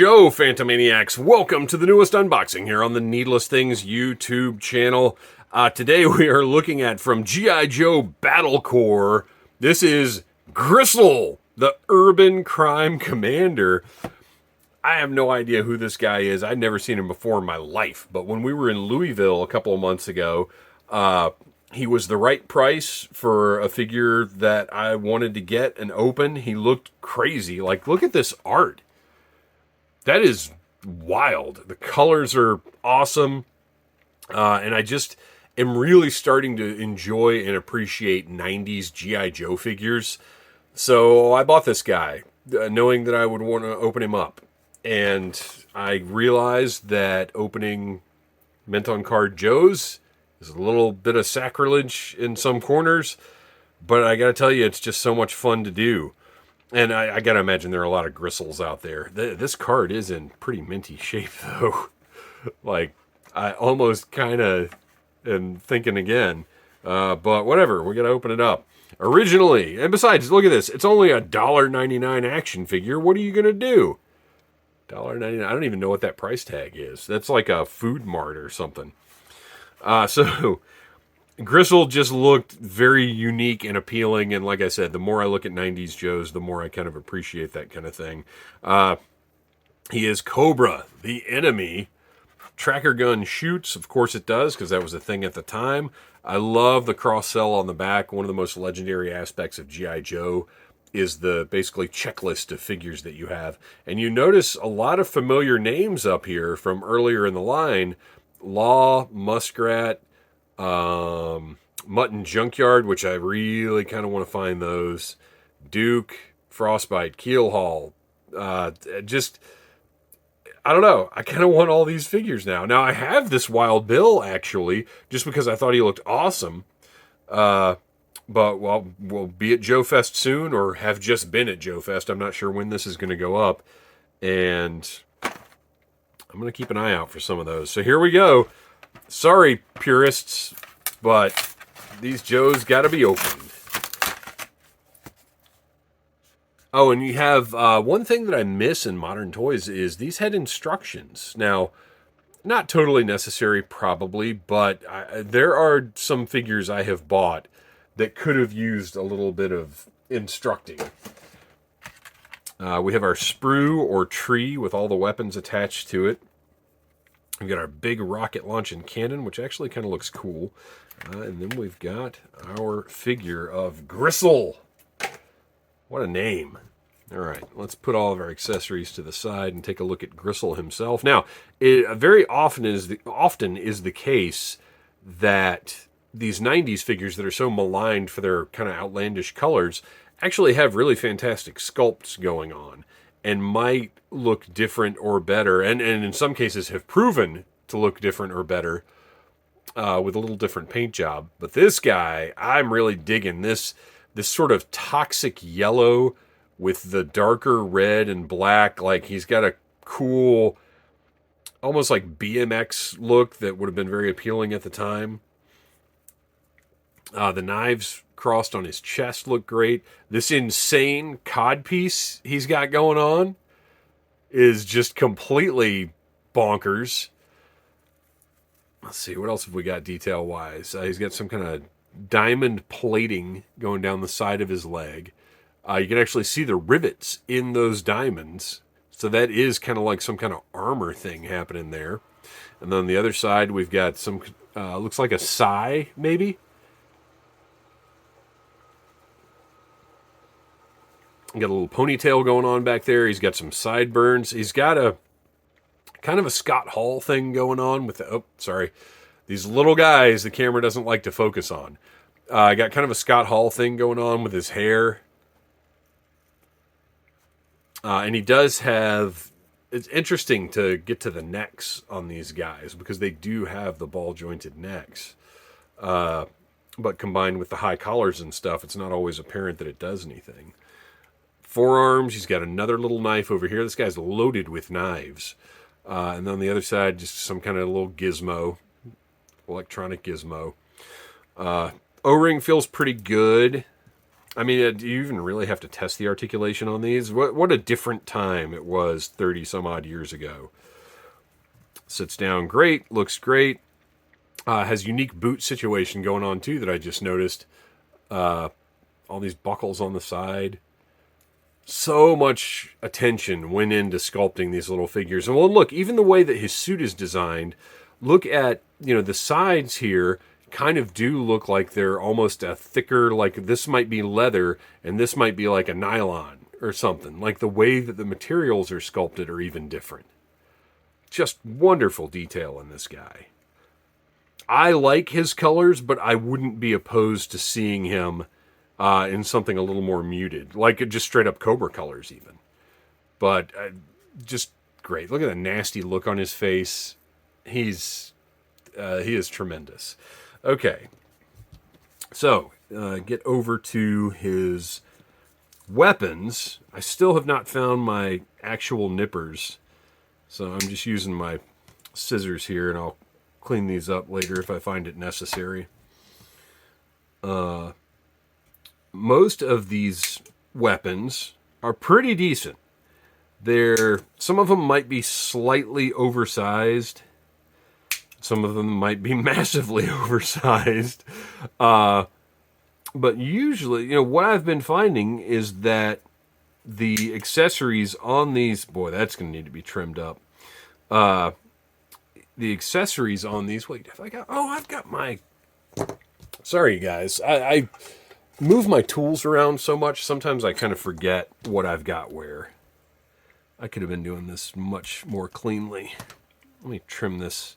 Joe, Phantomaniacs. Welcome to the newest unboxing here on the Needless Things YouTube channel. Today we are looking at from G.I. Joe Battle Corps. This is Gristle, the Urban Crime Commander. I have no idea who this guy is. I'd never seen him before in my life. But when we were in Louisville a couple of months ago, he was the right price for a figure that I wanted to get and open. He looked crazy. Like, look at this art. That is wild. The colors are awesome. And I just am really starting to enjoy and appreciate 90s G.I. Joe figures. So I bought this guy, knowing that I would want to open him up. And I realized that opening mint-on-card Joes is a little bit of sacrilege in some corners. But I got to tell you, it's just so much fun to do. And I got to imagine there are a lot of Gristles out there. This card is in pretty minty shape, though. Like, I almost kind of am thinking again. But whatever, we got to open it up. Originally, and besides, look at this. It's only a $1.99 action figure. What are you going to do? $1.99. I don't even know what that price tag is. That's like a Food Mart or something. So Gristle just looked very unique and appealing, and like I said, the more I look at 90s Joes, the more I kind of appreciate that kind of thing. He is Cobra, the enemy. Tracker gun shoots, of course it does, because that was a thing at the time. I love the cross-sell on the back. One of the most legendary aspects of G.I. Joe is the basically checklist of figures that you have. And you notice a lot of familiar names up here from earlier in the line. Law, Muskrat, Mutton Junkyard, which I really kind of want to find those. Duke, Frostbite, Keelhaul. Just, I don't know. I kind of want all these figures now. Now, I have this Wild Bill, actually, just because I thought he looked awesome. But, well, we'll be at Joe Fest soon, or have just been at Joe Fest. I'm not sure when this is going to go up. And I'm going to keep an eye out for some of those. So here we go. Sorry, purists, but these Joes got to be opened. Oh, and you have one thing that I miss in modern toys is these had instructions. Now, not totally necessary, probably, but there are some figures I have bought that could have used a little bit of instructing. We have our sprue or tree with all the weapons attached to it. We've got our big rocket launching cannon, which actually kind of looks cool. And then we've got our figure of Gristle. What a name. All right, let's put all of our accessories to the side and take a look at Gristle himself. Now, it very often is the case that these 90s figures that are so maligned for their kind of outlandish colors actually have really fantastic sculpts going on and might look different or better, and in some cases have proven to look different or better with a little different paint job. But this guy, I'm really digging this sort of toxic yellow with the darker red and black. Like, he's got a cool, almost like BMX look that would have been very appealing at the time. The knives crossed on his chest look great. This insane codpiece he's got going on is just completely bonkers. Let's see, what else have we got detail-wise? He's got some kind of diamond plating going down the side of his leg. You can actually see the rivets in those diamonds. So that is kind of like some kind of armor thing happening there. And then on the other side, we've got some, looks like a sai, maybe? Got a little ponytail going on back there. He's got some sideburns. He's got a kind of a Scott Hall thing going on with the, these little guys the camera doesn't like to focus on. Got kind of a Scott Hall thing going on with his hair. And he does have, it's interesting to get to the necks on these guys because they do have the ball jointed necks. But combined with the high collars and stuff, it's not always apparent that it does anything. Forearms, he's got another little knife over here. This guy's loaded with knives. And then on the other side, just some kind of little gizmo, electronic gizmo. O-ring feels pretty good. I mean, do you even really have to test the articulation on these? What a different time it was 30 some odd years ago. Sits down great, looks great. Has unique boot situation going on too that I just noticed. All these buckles on the side. So much attention went into sculpting these little figures. And well, look, even the way that his suit is designed, look at, the sides here kind of do look like they're almost a thicker, like this might be leather and this might be like a nylon or something. Like the way that the materials are sculpted are even different. Just wonderful detail in this guy. I like his colors, but I wouldn't be opposed to seeing him in something a little more muted, like just straight up Cobra colors even. But just great. Look at the nasty look on his face. He is tremendous. Okay, so get over to his weapons. I still have not found my actual nippers, so I'm just using my scissors here, and I'll clean these up later if I find it necessary. Most of these weapons are pretty decent. Some of them might be slightly oversized. Some of them might be massively oversized. But usually, what I've been finding is that the accessories on these, boy, that's going to need to be trimmed up. The accessories on these, wait, I've got my, sorry guys, I move my tools around so much, sometimes I kind of forget what I've got where. I could have been doing this much more cleanly. Let me trim this.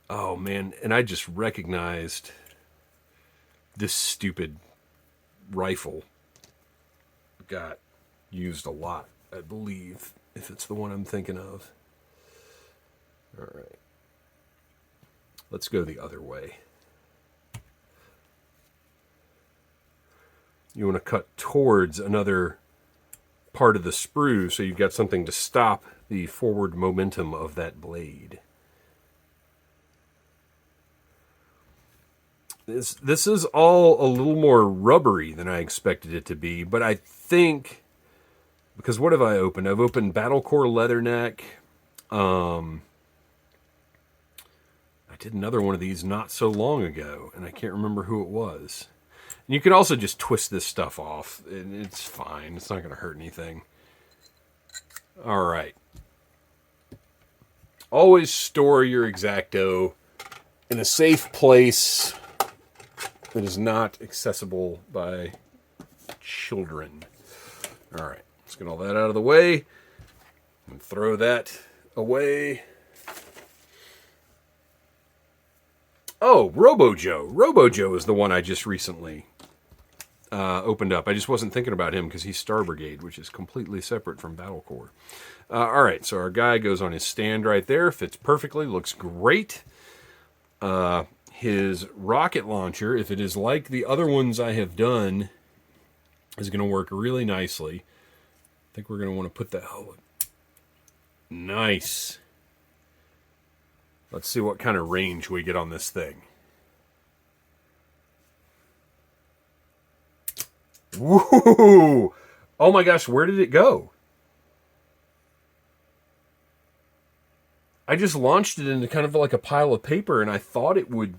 Oh man, and I just recognized this stupid rifle got used a lot, I believe, if it's the one I'm thinking of. All right. Let's go the other way. You want to cut towards another part of the sprue so you've got something to stop the forward momentum of that blade. This is all a little more rubbery than I expected it to be, but I think, because what have I opened? I've opened Battlecore Leatherneck. I did another one of these not so long ago, and I can't remember who it was. And you can also just twist this stuff off, and it's fine. It's not going to hurt anything. All right. Always store your X-Acto in a safe place that is not accessible by children. All right. Let's get all that out of the way and throw that away. Oh, Robo-Joe. Robo-Joe is the one I just recently opened up. I just wasn't thinking about him because he's Star Brigade, which is completely separate from Battlecore. All right, so our guy goes on his stand right there. Fits perfectly. Looks great. His rocket launcher, if it is like the other ones I have done, is going to work really nicely. I think we're going to want to put that... Oh, nice. Let's see what kind of range we get on this thing. Woo! Oh my gosh, where did it go? I just launched it into kind of like a pile of paper, and I thought it would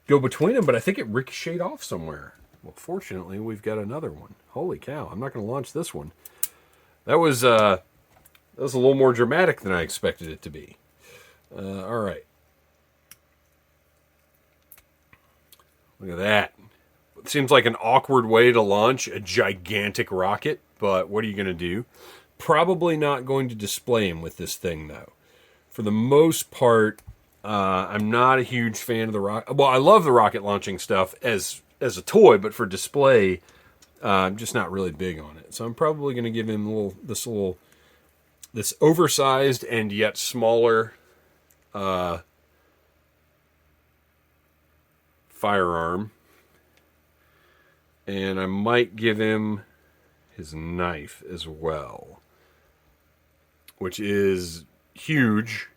go between them, but I think it ricocheted off somewhere. Well, fortunately, we've got another one. Holy cow, I'm not going to launch this one. That was a little more dramatic than I expected it to be. All right. Look at that. It seems like an awkward way to launch a gigantic rocket, but what are you going to do? Probably not going to display him with this thing, though. For the most part, I'm not a huge fan of the rocket. Well, I love the rocket launching stuff as a toy, but for display, I'm just not really big on it. So I'm probably going to give him this oversized and yet smaller firearm. And I might give him his knife as well, which is huge.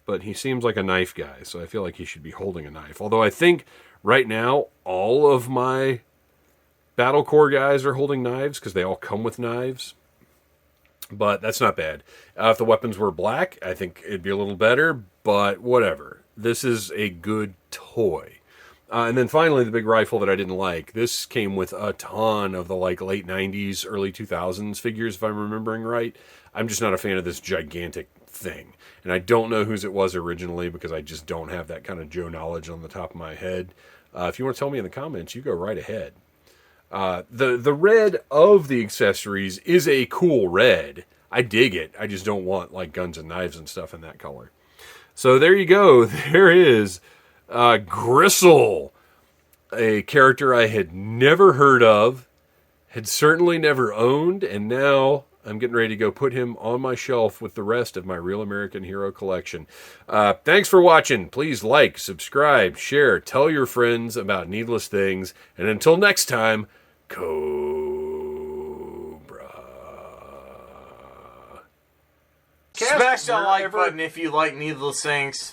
but he seems like a knife guy, so I feel like he should be holding a knife. Although I think right now all of my Battle Core guys are holding knives because they all come with knives. But that's not bad. If the weapons were black, I think it'd be a little better, but whatever. This is a good toy. And then finally, the big rifle that I didn't like. This came with a ton of the late 90s, early 2000s figures, if I'm remembering right. I'm just not a fan of this gigantic thing. And I don't know whose it was originally because I just don't have that kind of Joe knowledge on the top of my head. If you want to tell me in the comments, you go right ahead. The red of the accessories is a cool red. I dig it. I just don't want like guns and knives and stuff in that color. So there you go. There is Gristle, a character I had never heard of, had certainly never owned, and now I'm getting ready to go put him on my shelf with the rest of my Real American Hero collection. Thanks for watching. Please like, subscribe, share, tell your friends about Needless Things, and until next time, Cobra. Smash that like button if you like Needless Things.